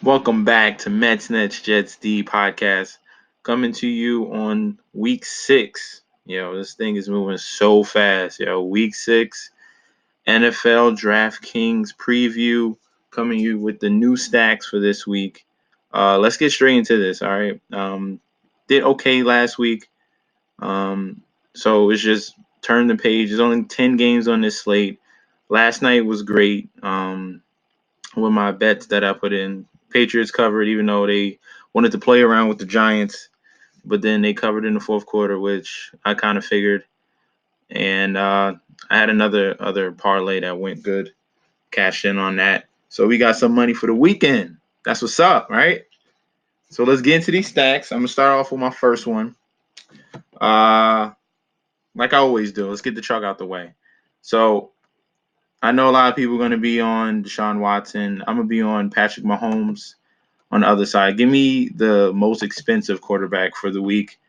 Welcome back to Mets Nets Jets D podcast, coming to you on week 6. This thing is moving so fast. Week 6 NFL Draftkings preview, coming you with the new stacks for this week. Let's get straight into this. All right. Did okay last week. So it's just turn the page. There's only 10 games on this slate. Last night was great. With my bets that I put in. Patriots covered, even though they wanted to play around with the Giants, but then they covered in the fourth quarter, which I kind of figured. And I had another other parlay that went good, cashed in on that. So we got some money for the weekend. That's what's up, right? So let's get into these stacks. I'm gonna start off with my first one. Uh, like I always do, let's get the truck out the way. So I know a lot of people are gonna be on Deshaun Watson. I'm gonna be on Patrick Mahomes on the other side. Give me the most expensive quarterback for the week.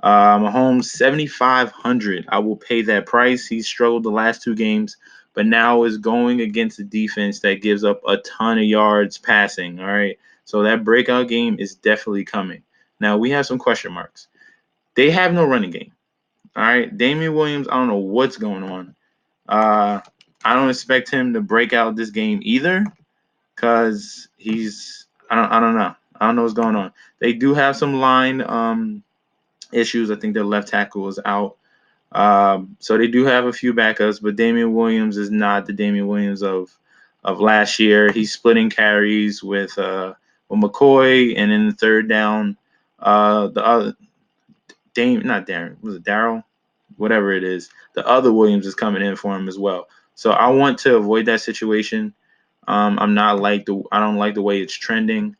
Mahomes 7,500. I will pay that price. He's struggled the last two games, but now is going against a defense that gives up a ton of yards passing. All right, so that breakout game is definitely coming. Now we have some question marks. They have no running game. All right, Damian Williams. I don't know what's going on. Uh, I don't expect him to break out this game either because he's I don't know. I don't know what's going on. They do have some line issues. I think their left tackle is out. So they do have a few backups, but Damian Williams is not the Damian Williams of last year. He's splitting carries with McCoy, and in the third down, the other not Darren, was it Daryl? Whatever it is, the other Williams is coming in for him as well. So I want to avoid that situation. I don't like the way it's trending.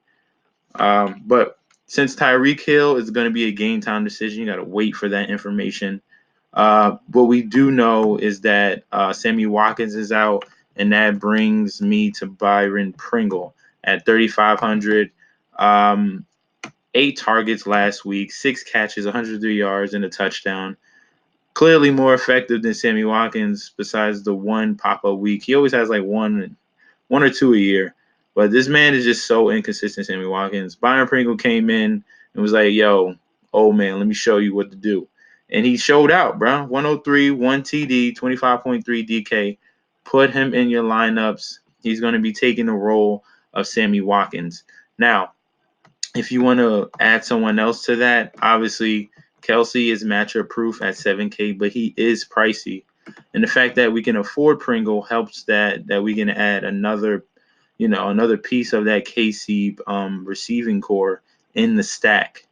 But since Tyreek Hill is going to be a game time decision, you got to wait for that information. What we do know is that Sammy Watkins is out, and that brings me to Byron Pringle at 3,500. Um, 8 targets last week, 6 catches, 103 yards, and a touchdown. Clearly more effective than Sammy Watkins. Besides the one pop up week, he always has like one or two a year. But this man is just so inconsistent, Sammy Watkins. Byron Pringle came in and was like, yo, old man, let me show you what to do. And he showed out, bro. 103, 1 TD, 25.3 DK. Put him in your lineups. He's going to be taking the role of Sammy Watkins. Now, if you want to add someone else to that, obviously Kelsey is matchup proof at 7K, but he is pricey. And the fact that we can afford Pringle helps that we can add another piece of that KC receiving core in the stack.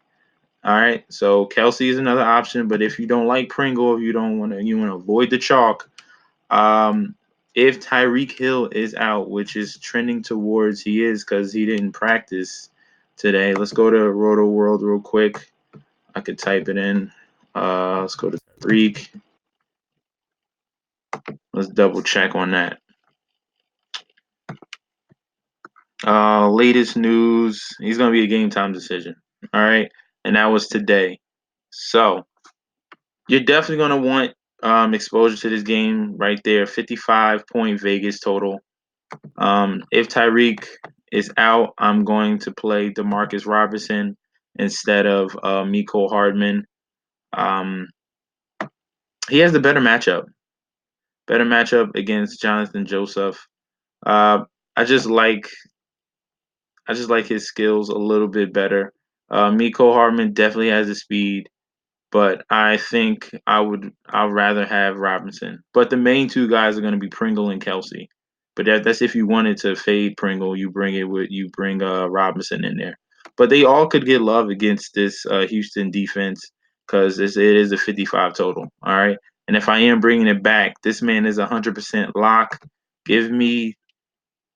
All right. So Kelsey is another option, but if you don't like Pringle, if you want to avoid the chalk, um, if Tyreek Hill is out, which is trending towards he is because he didn't practice today. Let's go to Roto World real quick. I could type it in. Let's go to Tyreek. Let's double check on that. Latest news. He's gonna be a game time decision. All right, and that was today. So you're definitely gonna want exposure to this game right there. 55-point Vegas total. If Tyreek is out, I'm going to play Demarcus Robinson instead of Miko Hardman. Um, he has the better matchup against Jonathan Joseph. Uh, I just like his skills a little bit better. Miko Hardman definitely has the speed, but I think I'd rather have Robinson. But the main two guys are going to be Pringle and Kelsey. But that's if you wanted to fade Pringle, you bring Robinson in there. But they all could get love against this Houston defense because it is a 55 total. All right, and if I am bringing it back, this man is 100% lock. Give me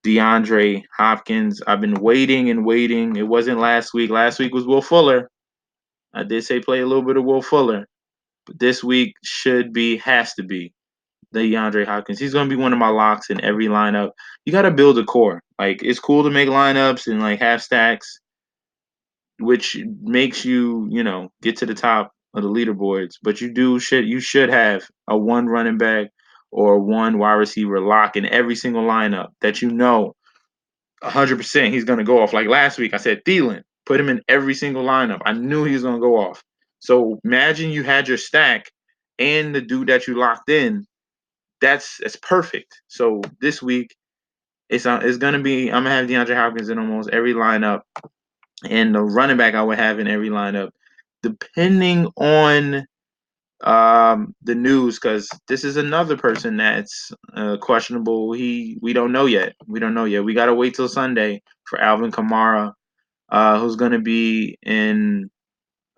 DeAndre Hopkins. I've been waiting and waiting. It wasn't last week. Last week was Will Fuller. I did say play a little bit of Will Fuller. But this week has to be the DeAndre Hopkins. He's going to be one of my locks in every lineup. You got to build a core. Like it's cool to make lineups and like have stacks, which makes you get to the top of the leaderboards. But you should have a one running back or one wide receiver lock in every single lineup that 100% he's going to go off. Like last week, I said Thielen, put him in every single lineup. I knew he was going to go off. So imagine you had your stack and the dude that you locked in. That's perfect. So this week, it's going to be, I'm going to have DeAndre Hopkins in almost every lineup, and the running back I would have in every lineup, depending on the news, because this is another person that's questionable. We don't know yet. We don't know yet. We got to wait till Sunday for Alvin Kamara, who's going to be in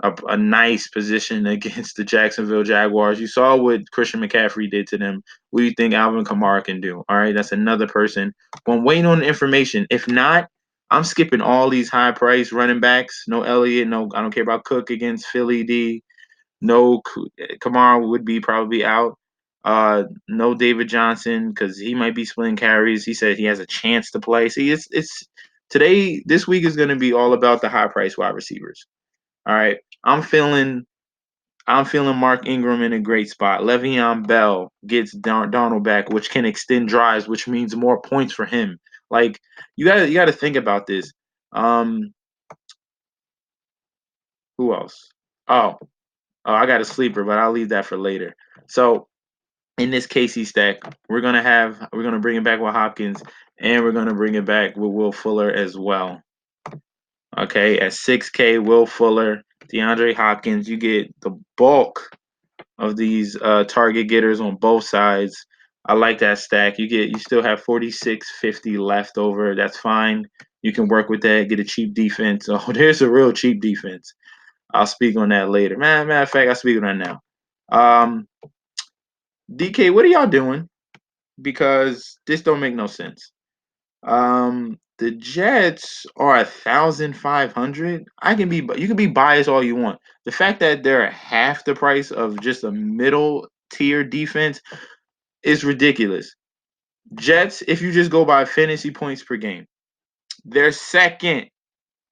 a nice position against the Jacksonville Jaguars. You saw what Christian McCaffrey did to them. What do you think Alvin Kamara can do? All right, that's another person. But I'm waiting on the information. If not, I'm skipping all these high price running backs. No Elliott. No, I don't care about Cook against Philly D. No, Kamara would be probably out. No David Johnson because he might be splitting carries. He said he has a chance to play. See, it's today. This week is going to be all about the high price wide receivers. All right, I'm feeling Mark Ingram in a great spot. Le'Veon Bell gets Donald back, which can extend drives, which means more points for him. Like you gotta think about this. Um, who else? Oh, I got a sleeper, but I'll leave that for later. So in this Casey stack, we're gonna bring it back with Hopkins, and we're gonna bring it back with Will Fuller as well. Okay, at 6K, Will Fuller, DeAndre Hopkins, you get the bulk of these target getters on both sides. I like that stack. You still have 4650 left over. That's fine. You can work with that. Get a cheap defense. Oh, there's a real cheap defense. I'll speak on that later. Matter of fact, I'll speak on that now. Um, DK, what are y'all doing? Because this don't make no sense. The Jets are 1,500. You can be biased all you want. The fact that they're half the price of just a middle tier defense is ridiculous. Jets, if you just go by fantasy points per game, they're second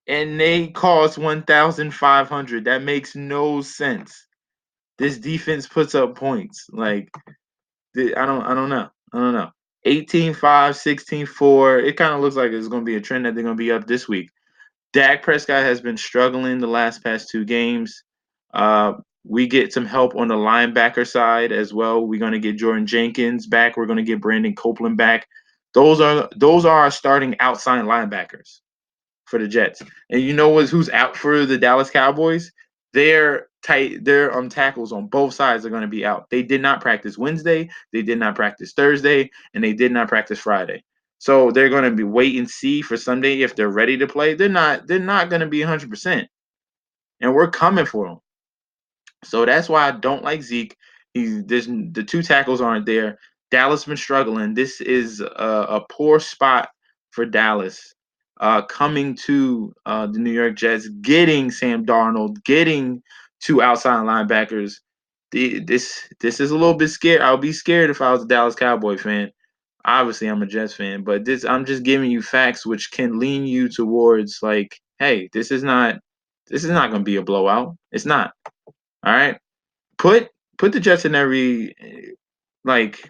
and they cost 1,500. That makes no sense. This defense puts up points. Like I don't know. I don't know. 18-5, 16-4. It kind of looks like it's going to be a trend that they're going to be up this week. Dak Prescott has been struggling the past two games. We get some help on the linebacker side as well. We're going to get Jordan Jenkins back. We're going to get Brandon Copeland back. Those are our starting outside linebackers for the Jets. And you know who's out for the Dallas Cowboys? Their tackles on both sides are going to be out. They did not practice Wednesday, they did not practice Thursday, and they did not practice Friday. So they're going to be wait and see for Sunday if they're ready to play. They're not going to be 100%. And we're coming for them. So that's why I don't like Zeke. The two tackles aren't there. Dallas been struggling. This is a poor spot for Dallas. Coming to the New York Jets, getting Sam Darnold, getting two outside linebackers. This is a little bit scared. I would be scared if I was a Dallas Cowboy fan. Obviously, I'm a Jets fan, but I'm just giving you facts which can lean you towards like, hey, this is not going to be a blowout. It's not. All right. Put the Jets in every like.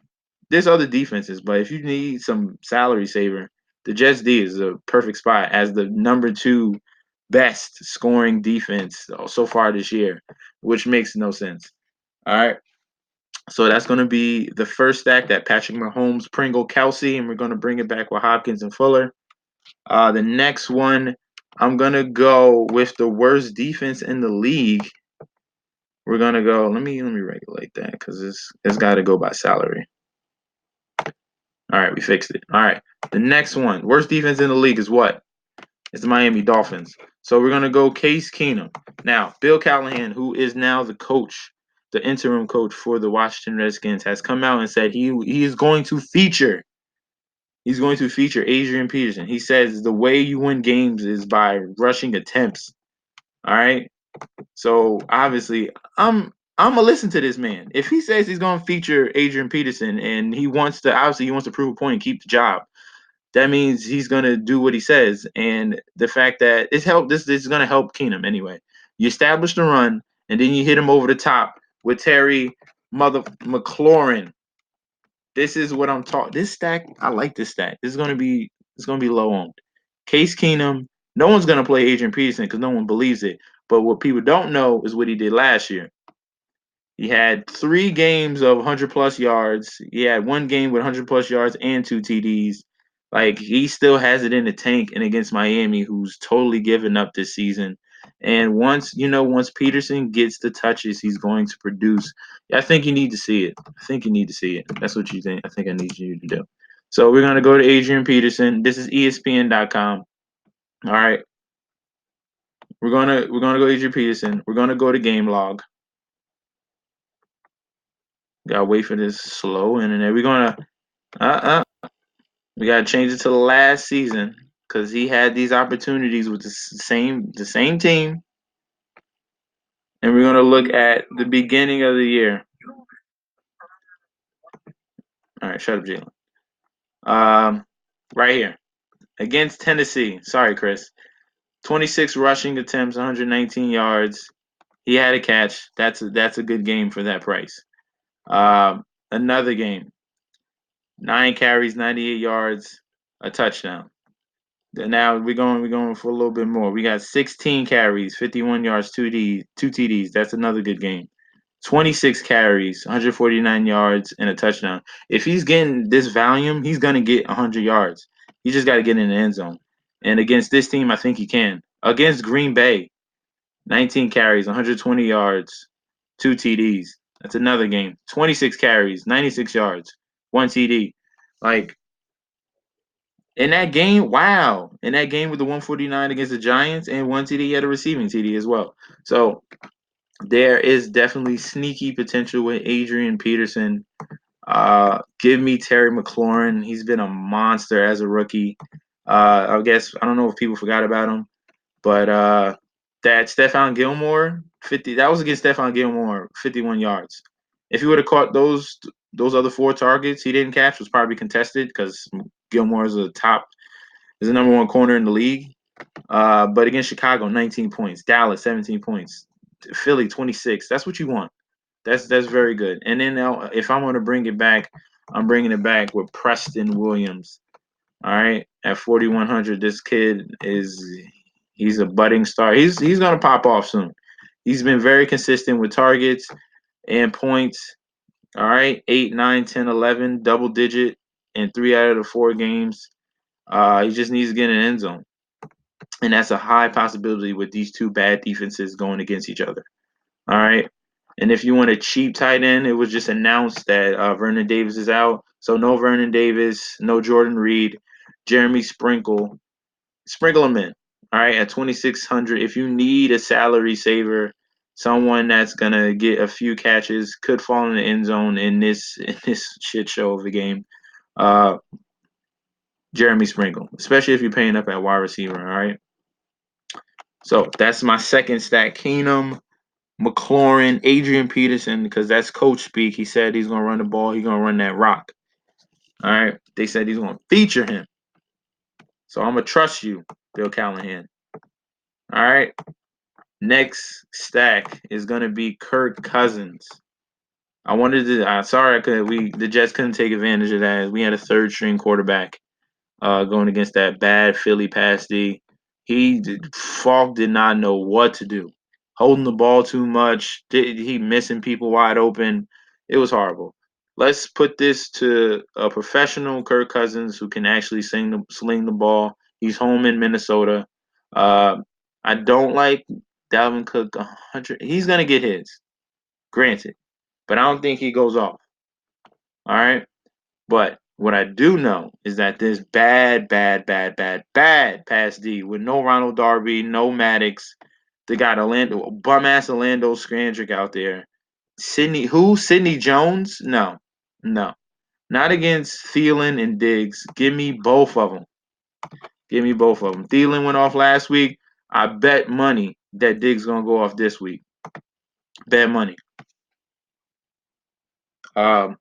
There's other defenses, but if you need some salary saver, the Jets D is a perfect spot as the number two best scoring defense so far this year, which makes no sense. All right. So that's going to be the first stack that Patrick Mahomes, Pringle, Kelsey, and we're going to bring it back with Hopkins and Fuller. The next one, I'm going to go with the worst defense in the league. We're gonna go. Let me regulate that because it's got to go by salary. All right, we fixed it. All right, the next one, worst defense in the league is what? It's the Miami Dolphins. So we're gonna go Case Keenum. Now, Bill Callahan, who is now the coach, the interim coach for the Washington Redskins, has come out and said he is going to feature. He's going to feature Adrian Peterson. He says the way you win games is by rushing attempts. All right. So obviously, I'm gonna listen to this man. If he says he's gonna feature Adrian Peterson and he wants to prove a point and keep the job, that means he's gonna do what he says. And the fact that this is gonna help Keenum anyway. You establish the run and then you hit him over the top with Terry Mother McLaurin. This is what I'm talking. This stack, I like this stack. It's gonna be low owned. Case Keenum, no one's going to play Adrian Peterson because no one believes it. But what people don't know is what he did last year. He had 3 games of 100+ yards. He had 1 game with 100+ yards and 2 TDs. Like, he still has it in the tank, and against Miami, who's totally given up this season. And once Peterson gets the touches, he's going to produce. I think you need to see it. I think you need to see it. That's what you think. I think I need you to do. So we're gonna go to Adrian Peterson. This is ESPN.com. All right. We're gonna go Adrian Peterson. We're gonna go to game log. Gotta wait for this slow internet. We're gonna we gotta change it to the last season because he had these opportunities with the same team, and we're gonna look at the beginning of the year. All right, shut up, Jalen. Right here against Tennessee. Sorry, Chris. 26 rushing attempts, 119 yards. He had a catch. That's a good game for that price. Another game, 9 carries, 98 yards, a touchdown. Now we're going for a little bit more. We got 16 carries, 51 yards, 2 TDs. That's another good game. 26 carries, 149 yards, and a touchdown. If he's getting this volume, he's gonna get 100 yards. He just got to get in the end zone. And against this team, I think he can. Against Green Bay, 19 carries, 120 yards, 2 TDs. That's another game. 26 carries, 96 yards, 1 TD. Like, in that game, wow. In that game with the 149 against the Giants and 1 TD, he had a receiving TD as well. So there is definitely sneaky potential with Adrian Peterson. Give me Terry McLaurin. He's been a monster as a rookie. I guess I don't know if people forgot about him, but that Stephon Gilmore 50. That was against Stephon Gilmore, 51 yards. If he would have caught those other 4 targets he didn't catch, was probably contested because Gilmore is the number 1 corner in the league. But against Chicago, 19 points. Dallas, 17 points. Philly, 26. That's what you want. That's very good. And then now, if I'm going to bring it back, I'm bringing it back with Preston Williams. All right, at 4,100, this kid he's a budding star. He's going to pop off soon. He's been very consistent with targets and points. All right, 8, 9, 10, 11, double digit in 3 out of the 4 games. He just needs to get in the end zone. And that's a high possibility with these 2 bad defenses going against each other. All right. And if you want a cheap tight end, it was just announced that Vernon Davis is out. So no Vernon Davis, no Jordan Reed, Jeremy Sprinkle. Sprinkle them in. All right. At 2,600. If you need a salary saver, someone that's going to get a few catches, could fall in the end zone in this shit show of a game, uh, Jeremy Sprinkle, especially if you're paying up at wide receiver. All right. So that's my second stack. Keenum, McLaurin, Adrian Peterson, because that's coach speak. He said he's going to run the ball. He's going to run that rock. All right. They said he's going to feature him. So I'm going to trust you, Bill Callahan. All right. Next stack is going to be Kirk Cousins. I wanted to, sorry, the Jets couldn't take advantage of that. We had a 3rd-string quarterback going against that bad Philly pass D. Falk did not know what to do. Holding the ball too much. He missing people wide open. It was horrible. Let's put this to a professional Kirk Cousins who can actually sling the ball. He's home in Minnesota. Uh, I don't like Dalvin Cook 100. He's gonna get his, granted, but I don't think he goes off. All right. But what I do know is that this bad pass D with no Ronald Darby, no Maddox. They got bum ass Orlando Scandrick out there. Sidney Jones? No, no, not against Thielen and Diggs. Give me both of them. Give me both of them. Thielen went off last week. I bet money that Diggs gonna go off this week. Bet money. Um,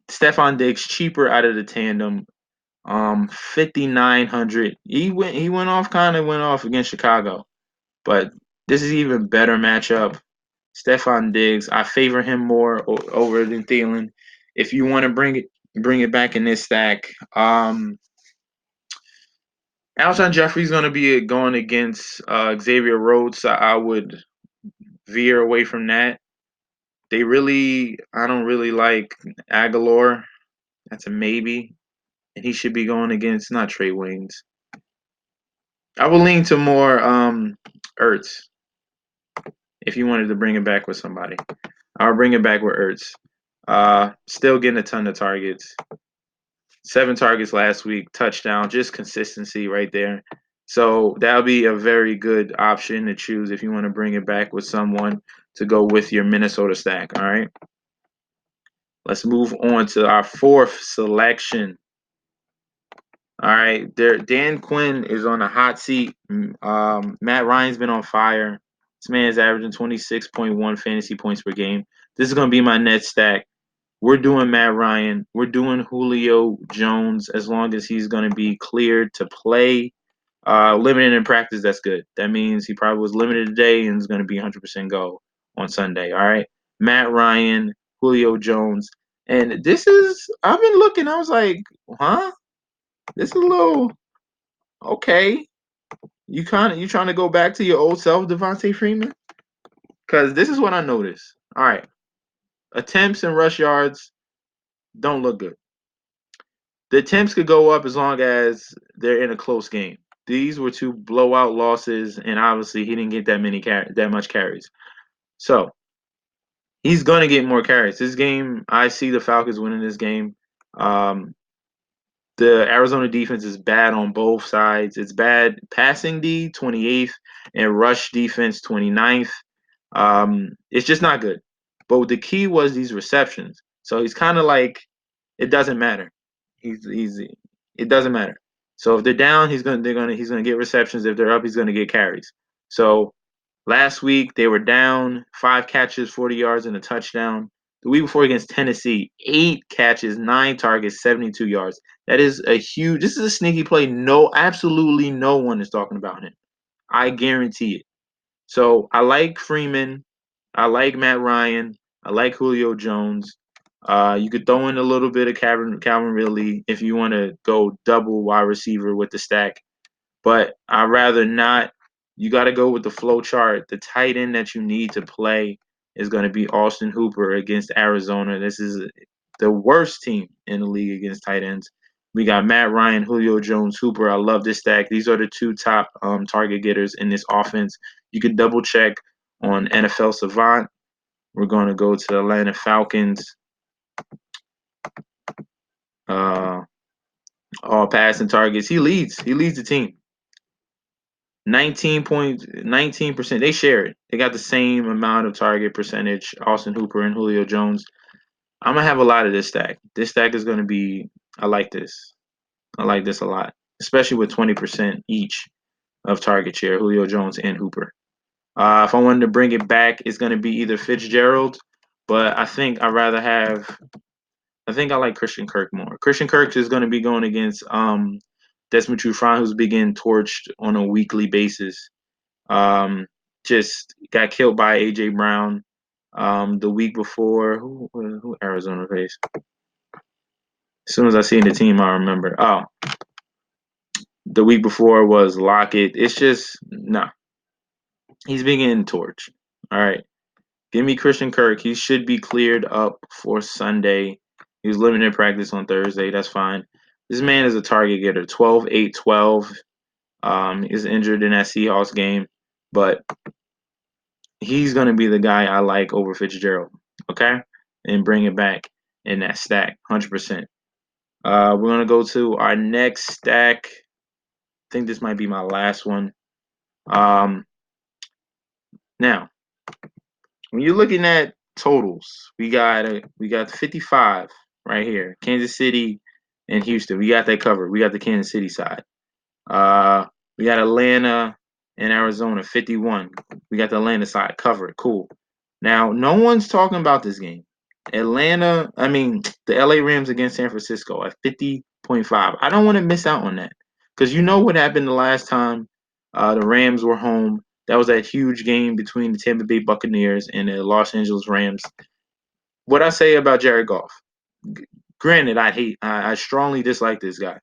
Stephon Diggs cheaper out of the tandem. 5,900. He went off against Chicago, but this is even better matchup. Stephon Diggs, I favor him more over than Thielen. If you want to bring it back in this stack, Alshon Jeffrey's going to be going against Xavier Rhodes. So I would veer away from that. I don't really like Aguilar. That's a maybe. And he should be going against not Trey Waynes. I would lean to more Ertz if you wanted to bring it back with somebody. I'll bring it back with Ertz. Still getting a ton of targets. 7 targets last week, touchdown, just consistency right there. So that'll be a very good option to choose if you want to bring it back with someone to go with your Minnesota stack. All right. Let's move on to our 4th selection. All right. Dan Quinn is on a hot seat. Matt Ryan's been on fire. This man is averaging 26.1 fantasy points per game. This is going to be my net stack. We're doing Matt Ryan. We're doing Julio Jones as long as he's going to be cleared to play. Limited in practice, that's good. That means he probably was limited today and is going to be 100% go on Sunday. All right. Matt Ryan, Julio Jones. And I've been looking, I was like, huh? This is a little, okay. You trying to go back to your old self, Devontae Freeman? Because this is what I noticed. All right. Attempts and rush yards don't look good. The attempts could go up as long as they're in a close game. These were 2 blowout losses, and obviously he didn't get that much carries. So he's gonna get more carries. This game, I see the Falcons winning this game. Um, the Arizona defense is bad on both sides. It's bad passing D, 28th, and rush defense, 29th. It's just not good. But the key was these receptions. So he's kind of like, it doesn't matter. He's it doesn't matter. So if they're down, he's gonna get receptions. If they're up, he's gonna get carries. So last week they were down 5 catches, 40 yards, and a touchdown. The week before against Tennessee, 8 catches, 9 targets, 72 yards. That is a huge. This is a sneaky play. Absolutely no one is talking about him. I guarantee it. So I like Freeman. I like Matt Ryan. I like Julio Jones. You could throw in a little bit of Calvin Ridley if you want to go double wide receiver with the stack. But I'd rather not. You got to go with the flow chart. The tight end that you need to play is going to be Austin Hooper against Arizona. This is the worst team in the league against tight ends. We got Matt Ryan, Julio Jones, Hooper. I love this stack. These are the 2 top target getters in this offense. You can double check on NFL Savant. We're going to go to the Atlanta Falcons. All passing targets. He leads. He leads the team. 19%. They share it. They got the same amount of target percentage. Austin Hooper and Julio Jones. I'm gonna have a lot of this stack. This stack is gonna be. I like this. I like this a lot, especially with 20% each of target share. Julio Jones and Hooper. If I wanted to bring it back, it's gonna be either Fitzgerald, but I think I'd rather have. I think I like Christian Kirk more. Christian Kirk is gonna be going against Desmond Trufant, who's being torched on a weekly basis. Just got killed by AJ Brown. The week before, who Arizona faced? As soon as I seen the team, I remember. Oh, the week before was Lockett. It's just nah. He's being getting torched. All right, give me Christian Kirk. He should be cleared up for Sunday. He was limited practice on Thursday. That's fine. This man is a target getter. 12, 8, 12. Is injured in that Seahawks game, but he's going to be the guy I like over Fitzgerald. Okay, and bring it back in that stack, 100%. We're going to go to our next stack. I think this might be my last one. Um, Now, when you're looking at totals, we got 55 right here. Kansas City and Houston. We got that covered. We got the Kansas City side. Uh, we got Atlanta and Arizona, 51. We got the Atlanta side covered. Cool. Now, no one's talking about this game. The LA Rams against San Francisco at 50.5. I don't want to miss out on that because you know what happened the last time the Rams were home. That was that huge game between the Tampa Bay Buccaneers and the Los Angeles Rams. What I say about Jared Goff? Granted, I strongly dislike this guy.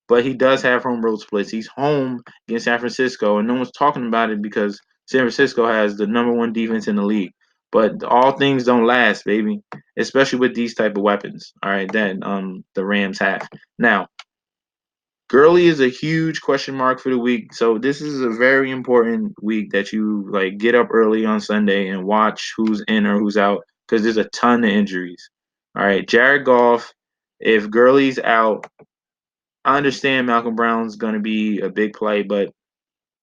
but he does have home road splits. He's home against San Francisco, and no one's talking about it because San Francisco has the number one defense in the league. But all things don't last, baby, especially with these type of weapons. All right, that the Rams have now. Gurley is a huge question mark for the week, so this is a very important week that you like get up early on Sunday and watch who's in or who's out because there's a ton of injuries. All right, Jared Goff, if Gurley's out, I understand Malcolm Brown's going to be a big play, but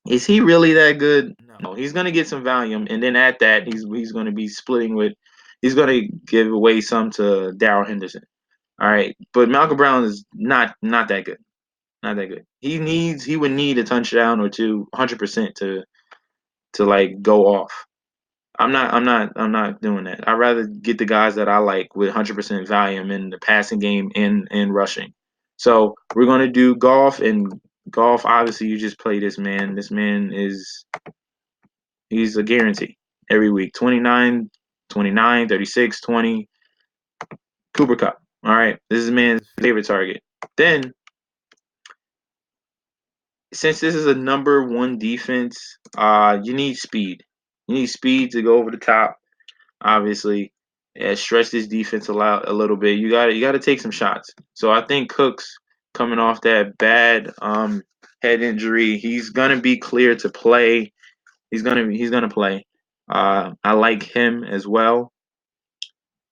is he really that good? No. No, he's going to get some volume, and then at that, he's going to be splitting with, he's going to give away some to Darrell Henderson. All right, but Malcolm Brown is not that good, not that good. He would need a touchdown or two, 100% to like go off. I'm not doing that. I'd rather get the guys that I like with 100% volume in the passing game and rushing. So we're gonna do Golf and Golf. Obviously, you just play this man. This man is he's a guarantee every week. 29, 29, 36, 20. Cooper Cup. All right, this is That's man's his favorite favorite. target. Then, since this is a number one defense, you need speed. You need speed to go over the top obviously, stretch this defense a little bit. You got to take some shots. So I think Cooks coming off that bad head injury, he's gonna be clear to play. He's gonna play. I like him as well,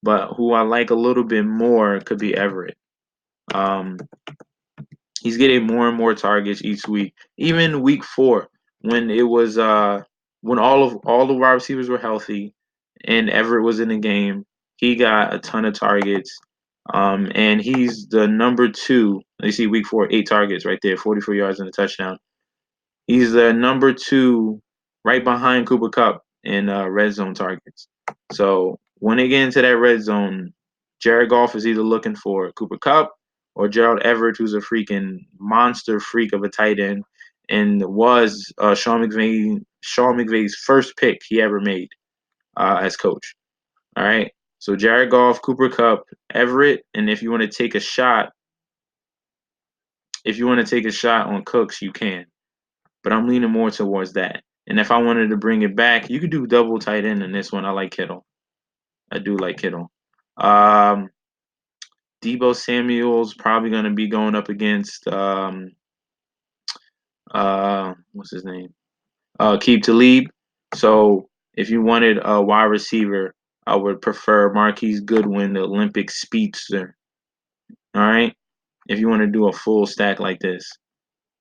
but who I like a little bit more could be Everett. Um, he's getting more and more targets each week. Even week 4, when it was when all the wide receivers were healthy and Everett was in the game, he got a ton of targets. And he's the number 2. You see week 4, 8 targets right there, 44 yards and a touchdown. He's the number 2 right behind Cooper Cup in red zone targets. So when they get into that red zone, Jared Goff is either looking for Cooper Cup or Gerald Everett, who's a freaking monster freak of a tight end, and was Sean McVay's first pick he ever made as coach. All right. So Jared Goff, Cooper Cup, Everett, and if you want to take a shot on Cooks, you can. But I'm leaning more towards that. And if I wanted to bring it back, you could do double tight end in this one. I like Kittle. I do like Kittle. Um, Debo Samuel's probably going to be going up against what's his name? Keep Talib. So if you wanted a wide receiver, I would prefer Marquise Goodwin, the Olympic speedster. All right. If you want to do a full stack like this,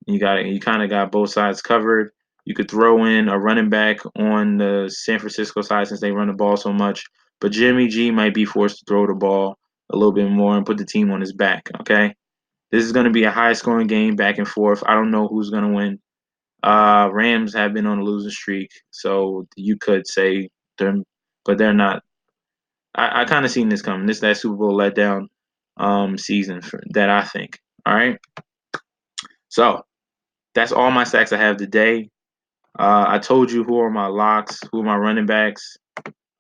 you kind of got both sides covered. You could throw in a running back on the San Francisco side since they run the ball so much, but Jimmy G might be forced to throw the ball a little bit more and put the team on his back. Okay. This is going to be a high scoring game back and forth. I don't know who's going to win. Rams have been on a losing streak, so you could say them, but they're not. I kind of seen this coming. This is that Super Bowl letdown season that I think. All right, so that's all my stacks I have today. I told you who are my locks, who are my running backs.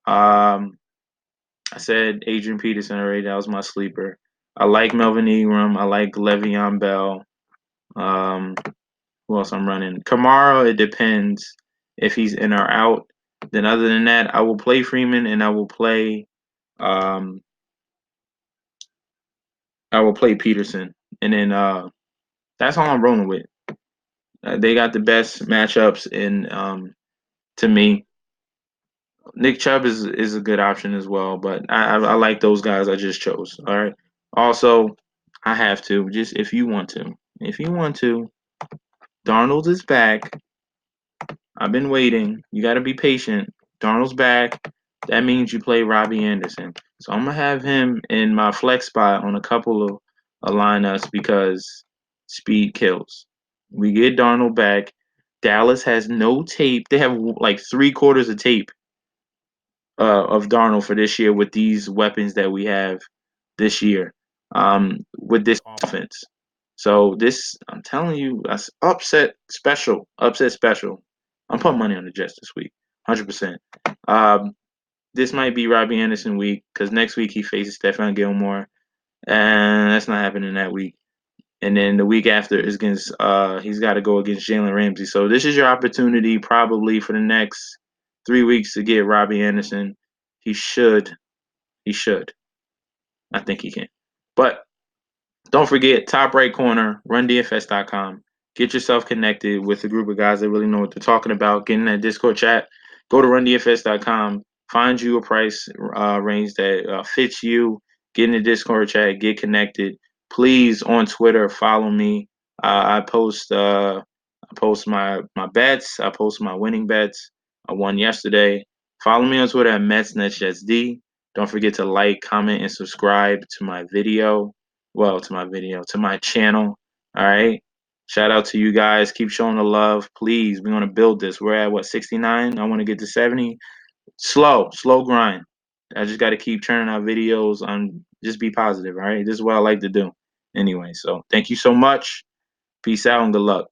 Um, I said Adrian Peterson already. That was my sleeper. I like Melvin Ingram. I like Le'Veon Bell. Um, who else I'm running? Kamara, it depends if he's in or out. Then other than that, I will play Freeman and um I will play Peterson. And then that's all I'm rolling with. They got the best matchups in to me. Nick Chubb is a good option as well, but I like those guys I just chose. All right. Also, I have to just if you want to, if you want to, Darnold is back. I've been waiting. You got to be patient. Darnold's back. That means you play Robbie Anderson. So I'm gonna have him in my flex spot on a couple of lineups because speed kills. We get Darnold back. Dallas has no tape. They have like 3 quarters of tape of Darnold for this year with these weapons that we have this year with this Awful. offense. So this, I'm telling you, that's upset special. I'm putting money on the Jets this week, 100%. Um, this might be Robbie Anderson week because next week he faces Stephon Gilmore, and that's not happening that week. and then the week after is against he's got to go against Jalen Ramsey. So this is your opportunity probably for the next 3 weeks to get Robbie Anderson. He should. He should. I think he can. But don't forget, top right corner, rundfs.com. Get yourself connected with a group of guys that really know what they're talking about. Get in that Discord chat. Go to rundfs.com. Find you a price range that fits you. Get in the Discord chat. Get connected. Please, on Twitter, follow me. I post my bets. I post my winning bets. I won yesterday. Follow me on Twitter at MetsNetJetsD. Don't forget to like, comment, and subscribe to my video. Well, to my channel. All right. Shout out to you guys. Keep showing the love. Please, we want to build this. We're at what, 69? I want to get to 70. Slow grind. I just got to keep churning out videos on just be positive. All right. This is what I like to do. Anyway, so thank you so much. Peace out and good luck.